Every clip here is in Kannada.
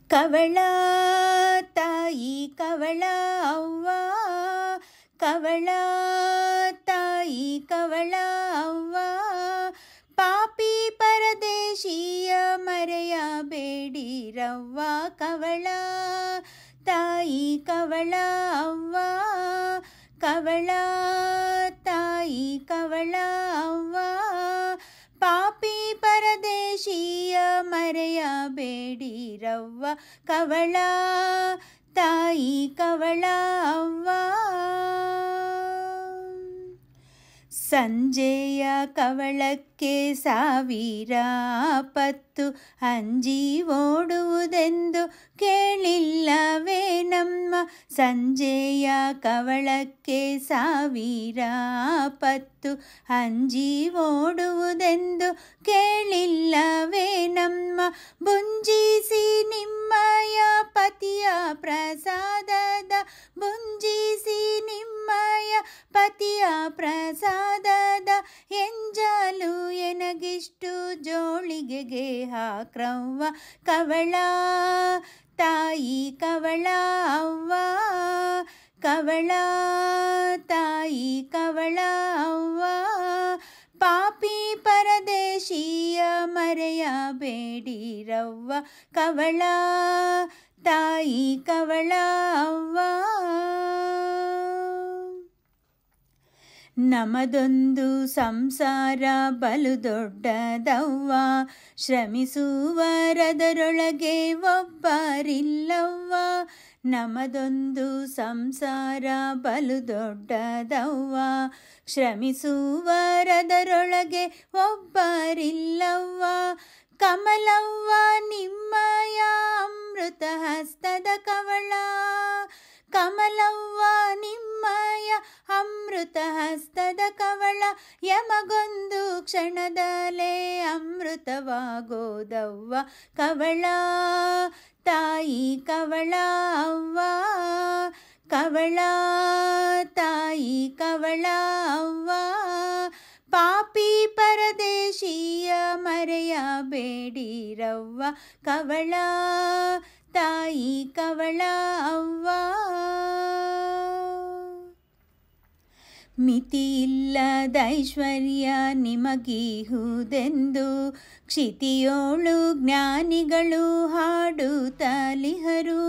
ಕವಳ ತಾಯಿ ಕವಳ ಅವ್ವ, ಕವಳ ತಾಯಿ ಕವಳ ಅವ್ವ, ಪಾಪಿ ಪರದೇಶಿಯ ಮರೆಯಬೇಡಿರವ್ವ. ಕವಳ ತಾಯಿ ಕವಳ ಅವ್ವ, ಕವಳ ತಾಯಿ ಕವಳ ಅವ್ವ, ಪಾಪಿ ಪರದೇಶಿಯ ಮರೆಯಬೇಡಿರವ್ವ. ಕವಳ ತಾಯಿ ಕವಳ ಅವ್ವ. ಸಂಜೆಯ ಕವಳಕ್ಕೆ ಸಾವಿರ ಪತ್ತು ಅಂಜಿ ಓಡುವುದೆಂದು ಕೇಳಿಲ್ಲವೇ ನಮ್ಮ. ಸಂಜೆಯ ಕವಳಕ್ಕೆ ಸಾವಿರ ಪತ್ತು ಅಂಜಿ ಓಡುವುದೆಂದು ಕೇಳಿಲ್ಲವೇ ನಮ್ಮ. ಬುಂಜಿಸಿ ನಿಮ್ಮಯ ಪತಿಯ ಪ್ರಸಾದದ, ಬುಂಜಿಸಿ ನಿಮ್ಮಯ ಪತಿಯ ಪ್ರಸಾದದ, ಎಂಜಲು ಎನಗಿಷ್ಟು ಜೋಳಿಗೆಗೆ ಹಾಕ್ರವ್ವ. ಕವಳ ತಾಯಿ ಕವಳ ಅವ್ವ, ಕವಳ ತಾಯಿ ಕವಳ ಅವ್ವ, ಪಾಪಿ ಪರದೇಶಿಯ ಮರೆಯಬೇಡಿರವ್ವ. ಕವಳ ತಾಯಿ ಕವಳ ಅವ್ವ. ನಮದೊಂದು ಸಂಸಾರ ಬಲು ದೊಡ್ಡದವ್ವ, ಶ್ರಮಿಸುವರದರೊಳಗೆ ಒಬ್ಬರಿಲ್ಲವ್ವ. ನಮದೊಂದು ಸಂಸಾರ ಬಲು ದೊಡ್ಡದವ್ವ, ಶ್ರಮಿಸುವರದರೊಳಗೆ ಒಬ್ಬರಿಲ್ಲವ್ವ. ಕಮಲವ್ವ ನಿಮ್ಮಯ ಅಮೃತ ಹಸ್ತದ ಕವಳ, ಕಮಲವ್ವ ನಿಮ್ಮಯ ಅಮೃತ ಹಸ್ತದ ಕವಳ, ಯಮಗೊಂದು ಕ್ಷಣದಲ್ಲೇ ಅಮೃತವಾಗೋದವ್ವ. ಕವಳ ತಾಯಿ ಕವಳ ಅವ್ವ, ಕವಳ ತಾಯಿ ಕವಳ ಅವ್ವ, ಪಾಪಿ ಪರದೇಶಿಯ ಮರೆಯಬೇಡಿರವ್ವ. ಕವಳ ತಾಯಿ ಕವಳ ಅವ್ವ. ಮಿತಿಯಿಲ್ಲದೈಶ್ವರ್ಯ ನಿಮಗೀಹುದೆಂದು ಕ್ಷಿತಿಯೋಳು ಜ್ಞಾನಿಗಳು ಹಾಡುತ್ತಲಿಹರು.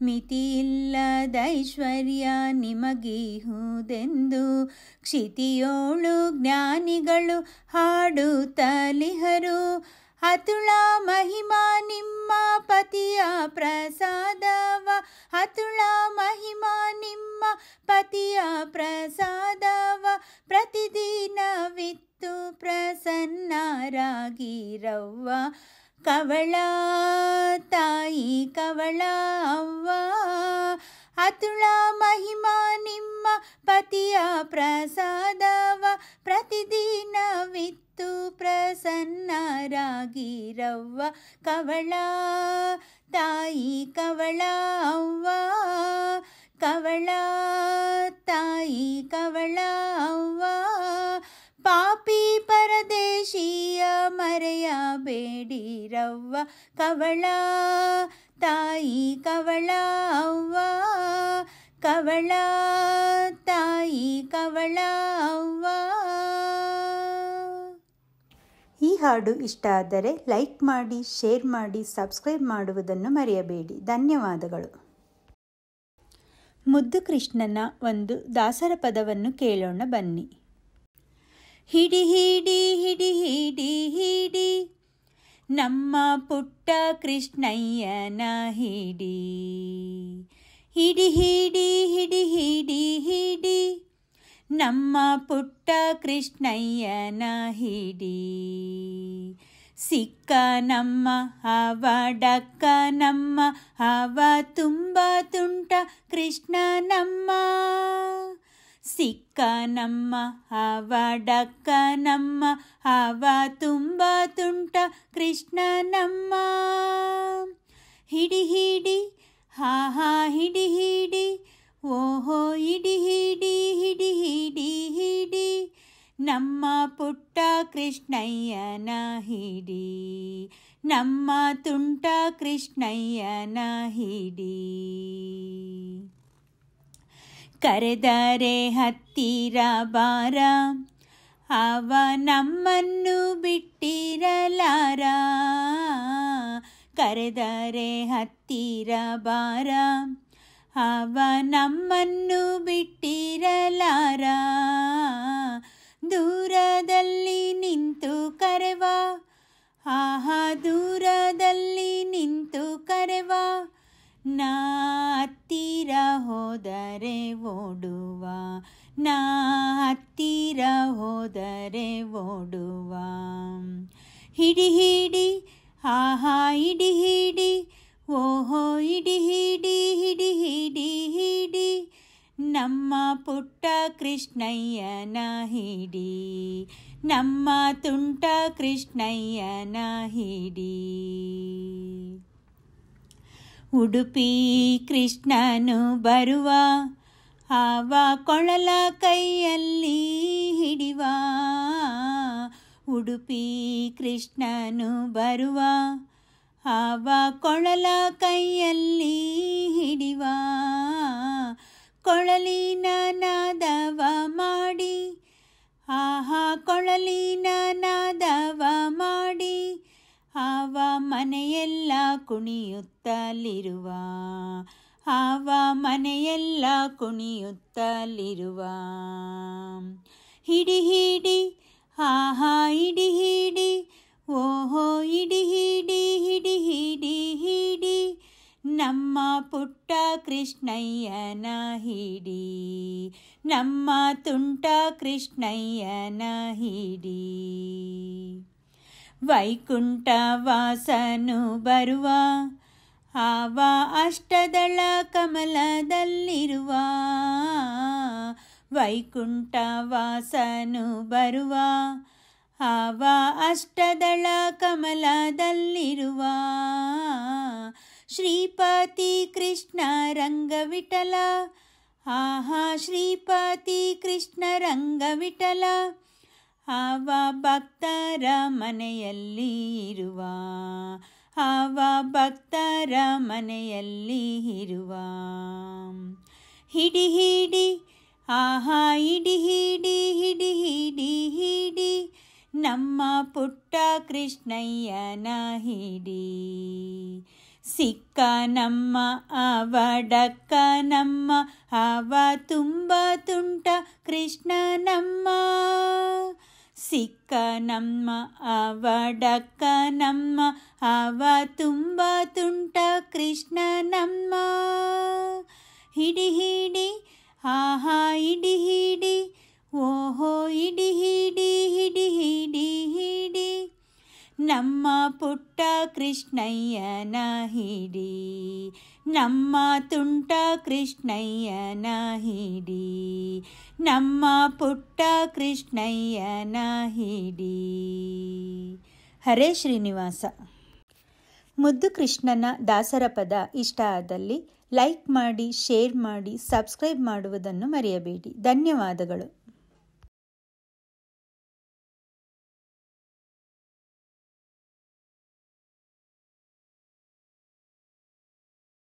ಮಿತಿಯಿಲ್ಲದೈಶ್ವರ್ಯ ನಿಮಗೀಹುದೆಂದು ಕ್ಷಿತಿಯೋಳು ಜ್ಞಾನಿಗಳು ಹಾಡುತ್ತಲಿಹರು. ಅತುಳ ಮಹಿಮಾ ನಿಮ್ಮ ಪತಿಯ ಪ್ರಸಾದವ, ಅತುಳ ಮಹಿಮಾ ನಿಮ್ಮ ಪತಿಯ ಪ್ರಸಾದವ, ಪ್ರತಿದಿನವಿತ್ತು ಪ್ರಸನ್ನರಾಗಿರವ್ವ. ಕವಳ ತಾಯಿ ಕವಳ ಅವ್ವ, ಅತುಳ ಮಹಿಮಾ ನಿಮ್ಮ ಪತಿಯ ಪ್ರಸಾದವ, ಪ್ರತಿದಿನವಿತ್ತು ಪ್ರಸನ್ನರಾಗಿರವ್ವ. ಕವಳ ತಾಯಿ ಕವಳ ಅವ್ವ, ಕವಳ ತಾಯಿ ಕವಳ ಅವ್ವ, ಪಾಪಿ ಪರದೇಶಿಯ ಮರೆಯಬೇಡಿರವ್ವ. ಕವಳ ತಾಯಿ ಕವಳ ಅವ್ವ, ಕವಳ ತಾಯಿ ಕವಳ ಅವ್ವ. ಈ ಹಾಡು ಇಷ್ಟ ಆದರೆ ಲೈಕ್ ಮಾಡಿ, ಶೇರ್ ಮಾಡಿ, ಸಬ್ಸ್ಕ್ರೈಬ್ ಮಾಡುವುದನ್ನು ಮರೆಯಬೇಡಿ. ಧನ್ಯವಾದಗಳು. ಮುದ್ದು ಕೃಷ್ಣನ ಒಂದು ದಾಸರ ಪದವನ್ನು ಕೇಳೋಣ ಬನ್ನಿ. ಹಿಡಿ ಹಿಡಿ ಹಿಡಿ ಹಿಡಿ ಹಿಡಿ, ನಮ್ಮ ಪುಟ್ಟ ಕೃಷ್ಣಯ್ಯನ ಹಿಡಿ. ಹಿಡಿ ಹಿಡಿ ಹಿಡಿ ಹಿಡಿ ಹಿಡಿ, ನಮ್ಮ ಪುಟ್ಟ ಕೃಷ್ಣಯ್ಯನ ಹಿಡಿ. ಸಿಕ್ಕ ನಮ್ಮ ಅವ ಡಕ್ಕ ನಮ್ಮ ಅವ ತುಂಬ ತುಂಟ ಕೃಷ್ಣ ನಮ್ಮ. ಸಿಕ್ಕ ನಮ್ಮ ಅವ ಡಕ್ಕ ನಮ್ಮ ಅವ ತುಂಬ ತುಂಟ ಕೃಷ್ಣ ನಮ್ಮ. ಹಿಡಿ ಹಿಡಿ ಹಾ ಹಾ ಹಿಡಿ ಹಿಡಿ, ಓಹೋ ಹಿಡಿ ಹಿಡಿ ಹಿಡಿ ಹಿಡಿ ಹಿಡಿ, ನಮ್ಮ ಪುಟ್ಟ ಕೃಷ್ಣಯ್ಯನ ಹಿಡಿ. ನಮ್ಮ ತುಂಟ ಕೃಷ್ಣಯ್ಯನ ಹಿಡಿ. ಕರೆದರೆ ಹತ್ತಿರ ಬಾರ, ಅವ ನಮ್ಮನ್ನು ಬಿಟ್ಟಿರಲಾರ. ಕರೆದರೆ ಹತ್ತಿರ ಬಾರ, ಅವ ನಮ್ಮನ್ನು ಬಿಟ್ಟಿರಲಾರ. ದೂರದಲ್ಲಿ ನಿಂತು ಕರೆವ, ಆಹಾ ದೂರದಲ್ಲಿ ನಿಂತು ಕರೆವ. ನಾ ಹತ್ತಿರ ಹೋದರೆ ಓಡುವ, ನಾ ಹತ್ತಿರ ಹೋದರೆ ಓಡುವ. ಹಿಡಿ ಹಿಡಿ ಆಹಾ ಹಿಡಿ ಹಿಡಿ, ಓಹೋ ಹಿಡಿ ಹಿಡಿ ಹಿಡಿ ಹಿಡಿ ಹಿಡಿ. ನಮ್ಮ ಪುಟ್ಟ ಕೃಷ್ಣಯ್ಯನ ಹಿಡಿ, ನಮ್ಮ ತುಂಟ ಕೃಷ್ಣಯ್ಯನ ಹಿಡಿ. ಉಡುಪಿ ಕೃಷ್ಣನು ಬರುವ, ಅವ ಕೊಳಲ ಕೈಯಲ್ಲಿ ಹಿಡಿವ. ಉಡುಪಿ ಕೃಷ್ಣನು ಬರುವ, ಅವ ಕೊಳಲ ಕೈಯಲ್ಲಿ ಹಿಡಿವ. ಕೊಳಲಿನ ನಾದವ ಮಾಡಿ, ಆಹಾ ಕೊಳಲಿನ ನಾದವ ಮಾಡಿ. ಆವ ಮನೆಯೆಲ್ಲ ಕುಣಿಯುತ್ತಲಿರುವ, ಆವ ಮನೆಯೆಲ್ಲ ಕುಣಿಯುತ್ತಲಿರುವ. ಹಿಡಿ ಹಿಡಿ ಆಹಾ ಹಿಡಿ ಹಿಡಿ, ಓಹೋ ಹಿಡಿ ಹಿಡಿ ಹಿಡಿ ಹಿಡಿ ಹಿಡಿ. ನಮ್ಮ ಪುಟ್ಟ ಕೃಷ್ಣಯ್ಯನ ಹಿಡಿ, ನಮ್ಮ ತುಂಟ ಕೃಷ್ಣಯ್ಯನ ಹಿಡಿ. ವೈಕುಂಠ ವಾಸನು ಬರುವ, ಆವ ಅಷ್ಟದಳ ಕಮಲದಲ್ಲಿರುವ. ವೈಕುಂಠ ವಾಸನು ಬರುವ, ಆವ ಅಷ್ಟದಳ ಕಮಲದಲ್ಲಿರುವ. ಶ್ರೀಪತಿ ಕೃಷ್ಣ ರಂಗವಿಠಲ, ಆಹಾ ಶ್ರೀಪತಿ ಕೃಷ್ಣ ರಂಗವಿಠಲ. ಆವ ಭಕ್ತರ ಮನೆಯಲ್ಲಿ ಇರುವ, ಆವ ಭಕ್ತರ ಮನೆಯಲ್ಲಿ ಇರುವ. ಹಿಡಿ ಹಿಡಿ ಆಹಾ ಹಿಡಿ ಹಿಡಿ ಹಿಡಿ ಹಿಡಿ ಹಿಡಿ. ನಮ್ಮ ಪುಟ್ಟ ಕೃಷ್ಣಯ್ಯನ ಹಿಡಿ. ಸಿಕ್ಕ ನಮ್ಮ ಅವಡಕ್ಕ ನಮ್ಮ, ಅವ ತುಂಬ ತುಂಟ ಕೃಷ್ಣ ನಮ್ಮ. ಸಿಕ್ಕ ನಮ್ಮ ಅವಡಕ್ಕ ನಮ್ಮ, ಅವ ತುಂಬ ತುಂಟ ಕೃಷ್ಣ ನಮ್ಮ. ಹಿಡಿ ಹಿಡಿ ಆಹಾ ಹಿಡಿ ಹಿಡಿ, ಓಹೋ ಹಿಡಿ ಹಿಡಿ ಹಿಡಿ ಹಿಡಿ ಹಿಡಿ. ನಮ್ಮ ಪುಟ್ಟ ಕೃಷ್ಣಯ್ಯನ ಹಿಡಿ, ನಮ್ಮ ತುಂಟ ಕೃಷ್ಣಯ್ಯನ ಹಿಡಿ. ನಮ್ಮ ಪುಟ್ಟ ಕೃಷ್ಣಯ್ಯನ ಹಿಡಿ. ಹರೇ ಶ್ರೀನಿವಾಸ. ಮುದ್ದು ಕೃಷ್ಣನ ದಾಸರ ಪದ ಇಷ್ಟ ಆದಲ್ಲಿ ಲೈಕ್ ಮಾಡಿ, ಶೇರ್ ಮಾಡಿ, ಸಬ್ಸ್ಕ್ರೈಬ್ ಮಾಡುವುದನ್ನು ಮರೆಯಬೇಡಿ. ಧನ್ಯವಾದಗಳು.